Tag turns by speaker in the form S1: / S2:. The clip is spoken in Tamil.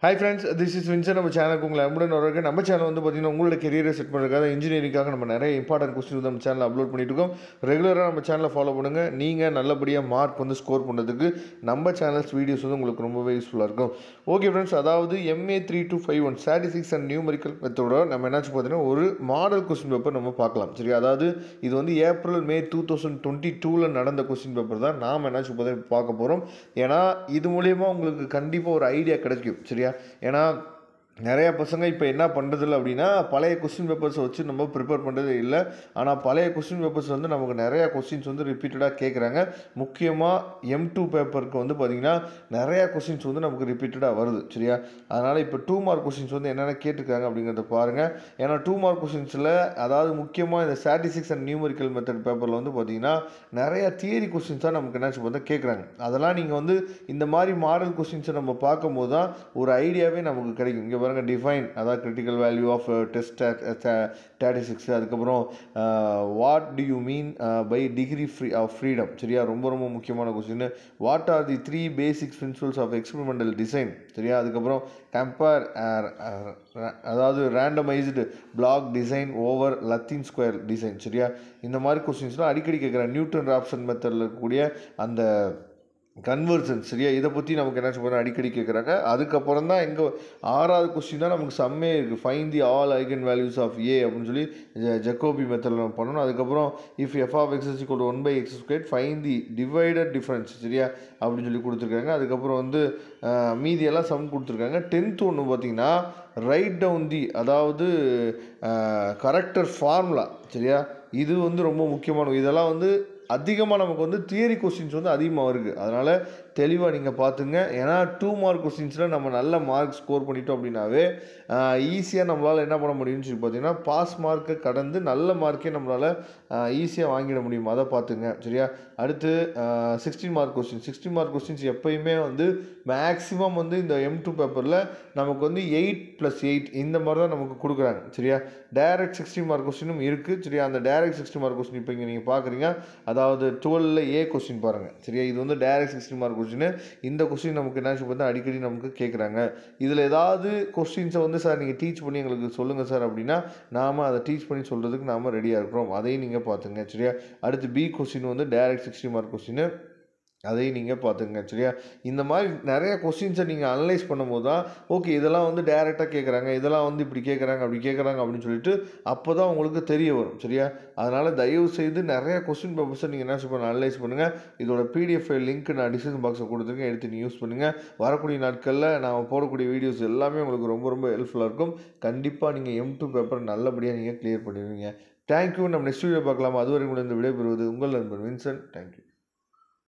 S1: Hi friends, this is Vincent. நம்ம சேனலுக்கு உங்களை அன்புடன் வரவேற்க. நம்ம சேனல் வந்து பார்த்தீங்கன்னா உங்களோட கெரியரை செட் பண்ணுறதுக்காக இன்ஜினியரிங்காக நம்ம நிறைய இம்பார்ட்டன்ட் கொஸ்டின் நம்ம சேனலில் அப்லோட் பண்ணிட்டு இருக்கோம். ரெகுலராக நம்ம சேனலை ஃபாலோ பண்ணுங்கள். நீங்கள் நல்லபடியாக மார்க் வந்து ஸ்கோர் பண்ணுறதுக்கு நம்ம சேனல்ஸ் வீடியோஸ் வந்து உங்களுக்கு ரொம்பவே யூஸ்ஃபுல்லாக இருக்கும். ஓகே ஃப்ரெண்ட்ஸ், அதாவது MA 3251 ஸ்டாட்டிஸ்டிக்ஸ் அண்ட் நியூமரிக்கல் மெத்தடோட நம்ம என்னாச்சு பார்த்தீங்கன்னா ஒரு மாடல் கொஸ்டின் பேப்பர் நம்ம பார்க்கலாம். சரி, அதாவது இது வந்து ஏப்ரல் மே 2022 நடந்த கொஸ்டின் பேப்பர் தான் நாம் என்னாச்சு பார்த்தீங்கன்னா பார்க்க போகிறோம். ஏன்னா இது மூலயமா உங்களுக்கு கண்டிப்பாக ஒரு ஐடியா கிடைக்கும். சரியா, ஏன்னா நிறையா பசங்க இப்போ என்ன பண்ணுறதில்ல அப்படின்னா பழைய கொஸ்டின் பேப்பர்ஸை வச்சு நம்ம ப்ரிப்பேர் பண்ணுறதே இல்லை. ஆனால் பழைய கொஸ்டின் பேப்பர்ஸ் வந்து நமக்கு நிறையா கொஸ்டின்ஸ் வந்து ரிப்பீட்டடாக கேட்குறாங்க. முக்கியமாக M2 பேப்பருக்கு வந்து பார்த்திங்கன்னா நிறையா கொஸ்டின்ஸ் வந்து நமக்கு ரிப்பீட்டடாக வருது. சரியா, அதனால் இப்போ 2 மார்க் கொஸ்டின்ஸ் வந்து என்னென்ன கேட்டிருக்காங்க அப்படிங்கிறத பாருங்கள். ஏன்னா 2 மார்க் கொஸ்டின்ஸில் அதாவது முக்கியமாக இந்த ஸ்டாட்டிஸ்டிக்ஸ் அண்ட் நியூமரிக்கல் மெத்தட் பேப்பரில் வந்து பார்த்திங்கன்னா நிறையா தியரி கொஸ்டின்ஸ் தான் நமக்கு என்னாச்சு பார்த்தா கேட்குறாங்க. அதெல்லாம் நீங்கள் வந்து இந்த மாதிரி மாடல் கொஸ்டின்ஸை நம்ம பார்க்கும்போது தான் ஒரு ஐடியாவே நமக்கு கிடைக்கும். இங்கே பாருங்கள், டிஃபைன் அதாவது critical value of test statistics, அதுக்கப்புறம் what do you mean by degree of freedom. சரியா, ரொம்ப ரொம்ப முக்கியமான question. What are the 3 basic principles of experimental design. சரியா, அதுக்கப்புறம் கம்பேர் அதாவது randomized block design over Latin square design. சரியா, இந்த மாதிரி கொஸ்டின்ஸ்லாம் அடிக்கடி கேட்குறேன். நியூட்டன் ராப்சன் மெத்தடில் இருக்கக்கூடிய அந்த கன்வர்சன். சரியா, இதை பற்றி நமக்கு என்ன சொல்கிறாங்க அடிக்கடி கேட்குறாங்க. அதுக்கப்புறம் தான் எங்கள் 6வது கொஸ்டின் தான் நமக்கு செம்மே இருக்குது. Find the all eigen values of A அப்படின்னு சொல்லி ஜக்கோபி மெத்தடில் நம்ம பண்ணணும். அதுக்கப்புறம் if F of X is equal 1/x², find the divided difference. சரியா, அப்படின்னு சொல்லி கொடுத்துருக்காங்க. அதுக்கப்புறம் வந்து மீதியெல்லாம் சம் கொடுத்துருக்காங்க. 10th ஒன்று பார்த்தீங்கன்னா ரைட் டவுன் தி அதாவது கரெக்டர் ஃபார்முலா. சரியா, இது வந்து ரொம்ப முக்கியமான. இதெல்லாம் வந்து அதிகமாக நமக்கு வந்து தியரி கொஸ்டின்ஸ் வந்து அதிகமாக இருக்குது. அதனால் தெளிவாக நீங்கள் பார்த்துங்க. ஏன்னா 2 மார்க் கொஸ்டின்ஸில் நம்ம நல்ல மார்க் ஸ்கோர் பண்ணிட்டோம் அப்படின்னாவே ஈஸியாக நம்மளால் என்ன பண்ண முடியும்னு சொல்லி பார்த்தீங்கன்னா பாஸ் மார்க்கை கடந்து நல்ல மார்க்கே நம்மளால் ஈஸியாக வாங்கிட முடியும். அதை பார்த்துங்க. சரியா, அடுத்து 16 மார்க் கொஸ்டின். 16 மார்க் கொஸ்டின்ஸ் எப்போயுமே வந்து மேக்ஸிமம் வந்து இந்த M2 பேப்பரில் நமக்கு வந்து 8+8 இந்த மாதிரி தான் நமக்கு கொடுக்குறாங்க. சரியா, டைரக்ட் 60 மார்க் கொஸ்டினும் இருக்குது. சரியா, அந்த டைரக்ட் 60 மார்க் கொஸ்டின் இப்போ இங்கே நீங்கள் பார்க்குறீங்க. அதாவது 12ல் A கொஸ்டின் பாருங்கள். சரியா, இது வந்து டைரக்ட் 60 மார்க் கொஸ்டின். இந்த கொஸ்டின் நமக்கு என்ன பார்த்தா அடிக்கடி நமக்கு கேட்குறாங்க. இதில் ஏதாவது கொஸ்டின்ஸை வந்து சார் நீங்கள் டீச் பண்ணி எங்களுக்கு சொல்லுங்கள் சார் அப்படின்னா நாம் அதை டீச் பண்ணி சொல்கிறதுக்கு நாம் ரெடியாக இருக்கிறோம். அதையும் நீங்கள் பார்த்துங்க. சரியா, அடுத்து B கொஸ்டின் வந்து டைரக்ட் 60 மார்க் கொஸ்டின், அதையும் நீங்கள் பார்த்துங்க. சரியா, இந்த மாதிரி நிறைய கொஸ்டின்ஸை நீங்கள் அனலைஸ் பண்ணும்போது தான் ஓகே இதெல்லாம் வந்து டைரெக்டாக கேட்குறாங்க, இதெல்லாம் வந்து இப்படி கேட்குறாங்க அப்படி கேட்குறாங்க அப்படின்னு சொல்லிட்டு அப்போ தான் உங்களுக்கு தெரிய வரும். சரியா, அதனால் தயவு செய்து நிறைய கொஸ்டின் பேப்பர்ஸை நீங்கள் என்ன பண்ண அனலைஸ் பண்ணுங்கள். இதோட PDF லிங்க் நான் டிஸ்கிரிப்ஷன் பாக்ஸில் கொடுத்துருக்கேன், எடுத்து நீங்கள் யூஸ் பண்ணுங்கள். வரக்கூடிய நாட்களில் நான் போடக்கூடிய வீடியோஸ் எல்லாமே உங்களுக்கு ரொம்ப ரொம்ப ஹெல்ப்ஃபுல்லாக இருக்கும். கண்டிப்பாக நீங்கள் M2 பேப்பர் நல்லபடியாக நீங்கள் கிளியர் பண்ணிடுவீங்க. தேங்க்யூ. நம்ம நெக்ஸ்ட் வீடியோ பார்க்கலாம். அதுவரை கூட இந்த விடைபெறுவது உங்கள் நண்பன் வின்சென்ட். தேங்க்யூ.